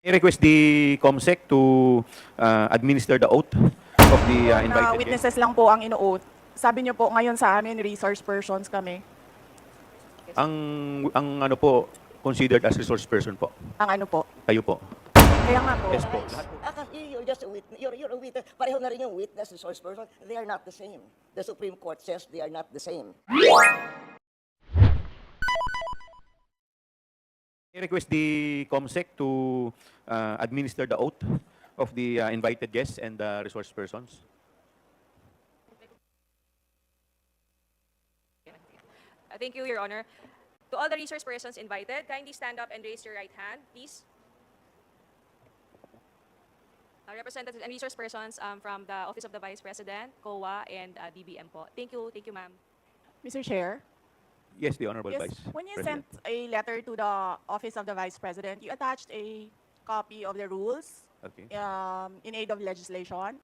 I request the COMSEC to administer the oath of the Na invited guest. witnesses lang po ang ino-oath. Sabi niyo po ngayon sa amin resource persons kami. Ang ano po, considered as resource person po. Ang ano po. Kayo po. Kaya nga po. Yes po. Lahat po. Kasi you're just a witness. You're a witness. Pareho na rin yung witness, resource person. They are not the same. The Supreme Court says they are not the same. I request the COMSEC to administer the oath of the invited guests and the resource persons. Thank you, Your Honor. To all the resource persons invited, kindly stand up and raise your right hand, please. Representatives and resource persons from the Office of the Vice President, COA, and DBM po. Thank you, ma'am. Mr. Chair, Yes, the Honorable yes, Vice when you President. sent a letter to the Office of the Vice President, you attached a copy of the rules Okay. in aid of legislation.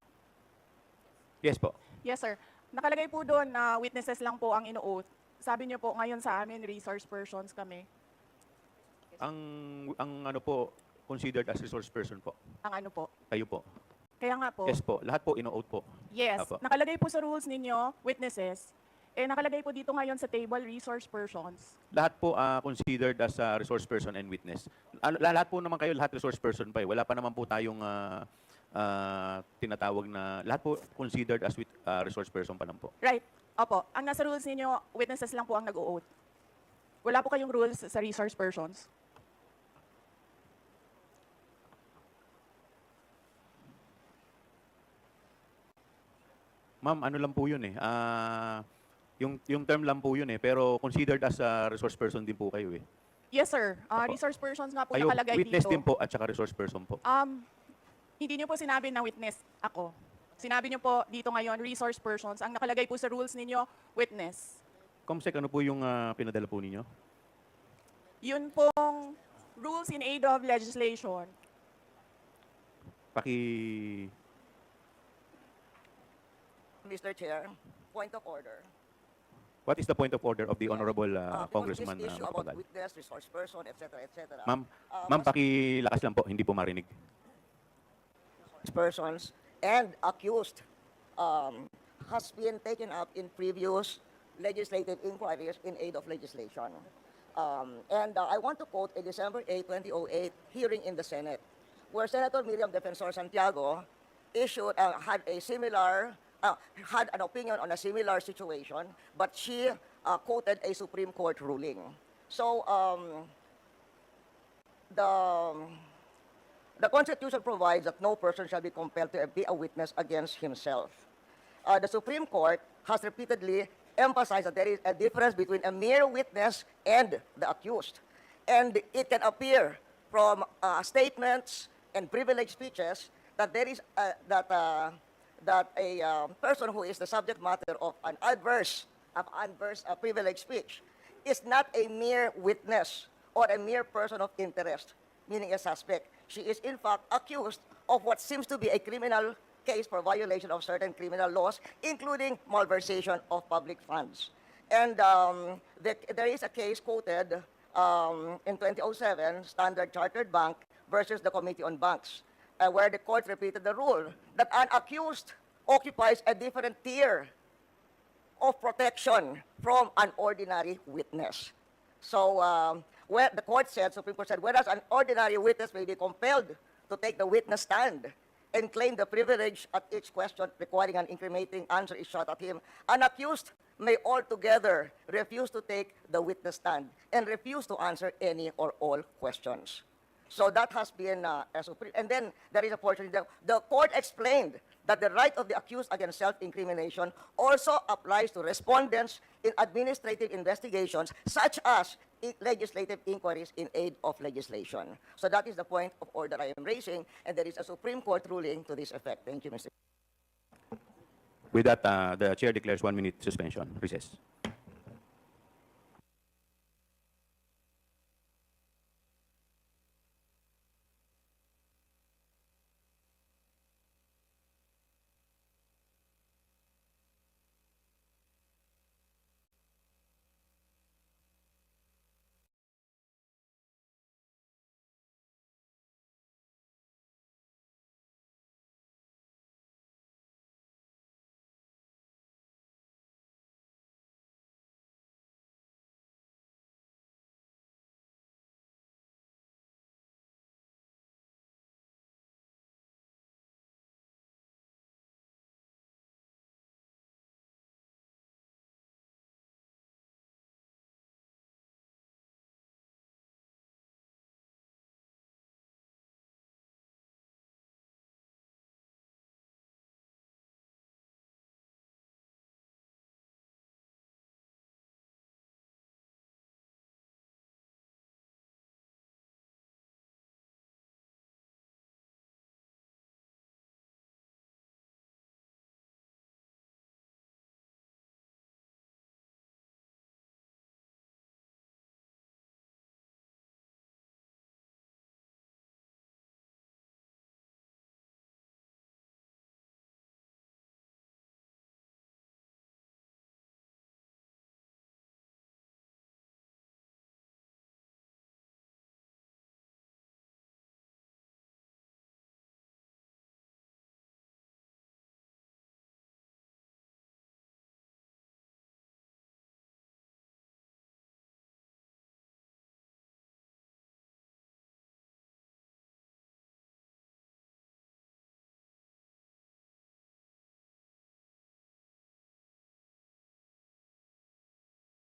Yes po. Yes, sir. Nakalagay po doon na witnesses lang po ang ino-oath. Sabi niyo po ngayon sa amin resource persons kami. Ang ano po, considered as resource person po. Ang ano po. Kayo po. Kaya nga po. Yes po. Lahat po ino-oath po. Yes. Apo. Nakalagay po sa rules ninyo, witnesses. Nakalagay po dito ngayon sa table resource persons. Lahat po considered as resource person and witness. Lahat po naman kayo, lahat resource person pa eh. Wala pa naman po tayong tinatawag na, lahat po considered as resource person pa lang po. Right. Opo. Ang nasa rules ninyo, witnesses lang po ang nag-o-oath. Wala po kayong rules sa resource persons. Ma'am, ano lang po yun eh. Yung term lang po yun eh. Pero considered as resource person din po kayo eh. Yes, sir. Opo. Resource persons nga po Kayo, nakalagay witness dito. din po at saka resource person po. Hindi niyo po sinabi na witness ako. Sinabi niyo po dito ngayon, resource persons. Ang nakalagay po sa rules ninyo, witness. COMSEC, ano po yung pinadala po ninyo? Yun pong rules in aid of legislation. Mr. Chair, point of order. What is the point of order of the Honorable Because Congressman this issue about Mapagal? witness, resource person, etc., etc. Ma'am, pakilakas lang po, hindi po marinig. Persons and accused has been taken up in previous legislative inquiries in aid of legislation. I want to quote a December 8, 2008 hearing in the Senate, where Senator Miriam Defensor Santiago had an opinion on a similar situation, but she quoted a Supreme Court ruling. So the Constitution provides that no person shall be compelled to be a witness against himself. The Supreme Court has repeatedly emphasized that there is a difference between a mere witness and the accused. And it can appear from statements and privileged speeches that there is that a person who is the subject matter of an adverse privileged speech is not a mere witness or a mere person of interest, meaning a suspect. She is in fact accused of what seems to be a criminal case for violation of certain criminal laws, including malversation of public funds. And there is a case quoted in 2007, Standard Chartered Bank versus the Committee on Banks, where the court repeated the rule that an accused occupies a different tier of protection from an ordinary witness. So where the court said, Supreme Court said, whereas an ordinary witness may be compelled to take the witness stand and claim the privilege at each question requiring an incriminating answer is shot at him, an accused may altogether refuse to take the witness stand and refuse to answer any or all questions. So that has been and then there is a portion, the court explained that the right of the accused against self-incrimination also applies to respondents in administrative investigations, such as legislative inquiries in aid of legislation. So that is the point of order I am raising, and there is a Supreme Court ruling to this effect. Thank you, Mr. With that, the Chair declares 1 minute suspension. Recess.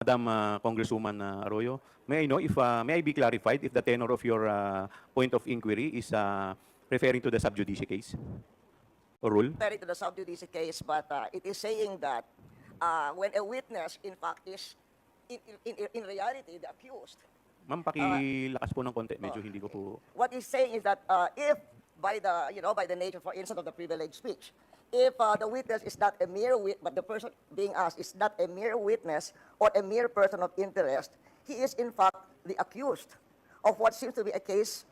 Madam Congresswoman Arroyo, may I know if may I be clarified if the tenor of your point of inquiry is referring to the sub judice case or rule? Referring to the sub judice case, but it is saying that when a witness, in fact, is in reality the accused. Ma'am, pakilakas po ng konti. Medyo hindi ko po... What he's saying is that if by the by the nature, for instance, of the privileged speech, if the witness is not a mere but the person being asked is not a mere witness or a mere person of interest, he is in fact the accused of what seems to be a case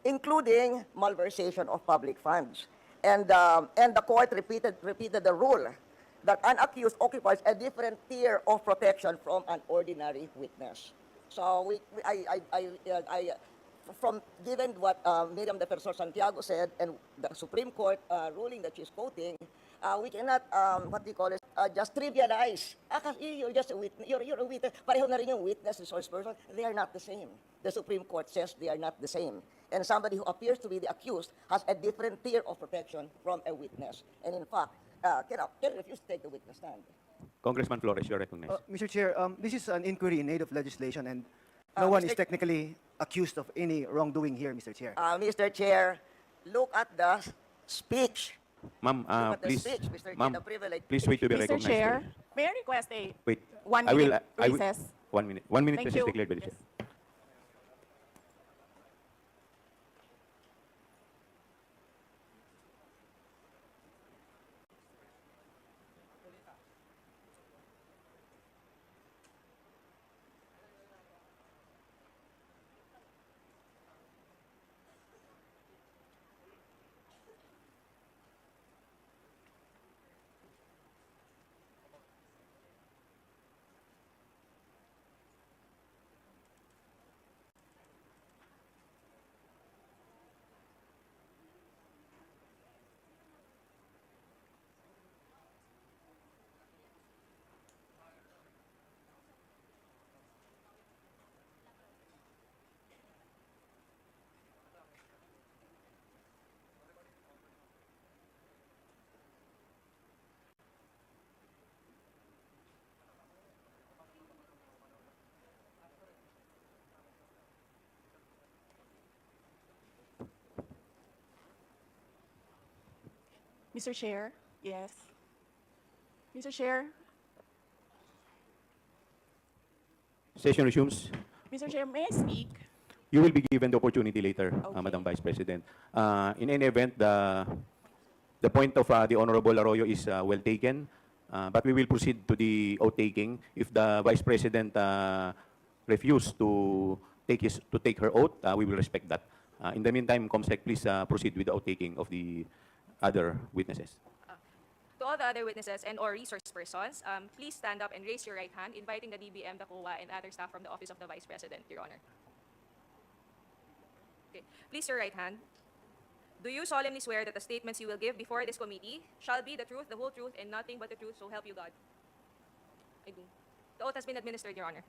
including malversation of public funds. And the court repeated the rule that an accused occupies a different tier of protection from an ordinary witness. So from given what Miriam Defensor Santiago said and the Supreme Court ruling that she's quoting, we cannot what do you call it, just trivialize. Kasi you're just a witness. You're a witness. Pareho na rin yung witness, resource person. They are not the same. The Supreme Court says they are not the same. And somebody who appears to be the accused has a different tier of protection from a witness. And in fact, can refuse to take the witness stand. Congressman Flores, you're recognized. Mr. Chair, this is an inquiry in aid of legislation, and no one is technically accused of any wrongdoing here, Mr. Chair. Mr. Chair, look at the speech. Ma'am, Look at the please, speech, Mr. Chair, ma'am, the privilege. please wait to be Mr. recognized. Chair, may I request a Wait. 1 I will, minute I will, recess? 1 minute. 1 minute Thank recess you. declared by the chair. Yes. Mr. Chair, yes. Mr. Chair, Session resumes. Mr. Chair, may I speak? You will be given the opportunity later, Okay. Madam Vice President. In any event, the point of the Honorable Arroyo is well taken, but we will proceed to the oath taking. If the Vice President refuse to take her oath, we will respect that. In the meantime, Comsec, please proceed with the oath taking of the other witnesses. To all the other witnesses and or resource persons, please stand up and raise your right hand, inviting the DBM, the COA, and other staff from the Office of the Vice President, Your Honor. Okay. Please your right hand. Do you solemnly swear that the statements you will give before this committee shall be the truth, the whole truth, and nothing but the truth, so help you God? I do. The oath has been administered, Your Honor.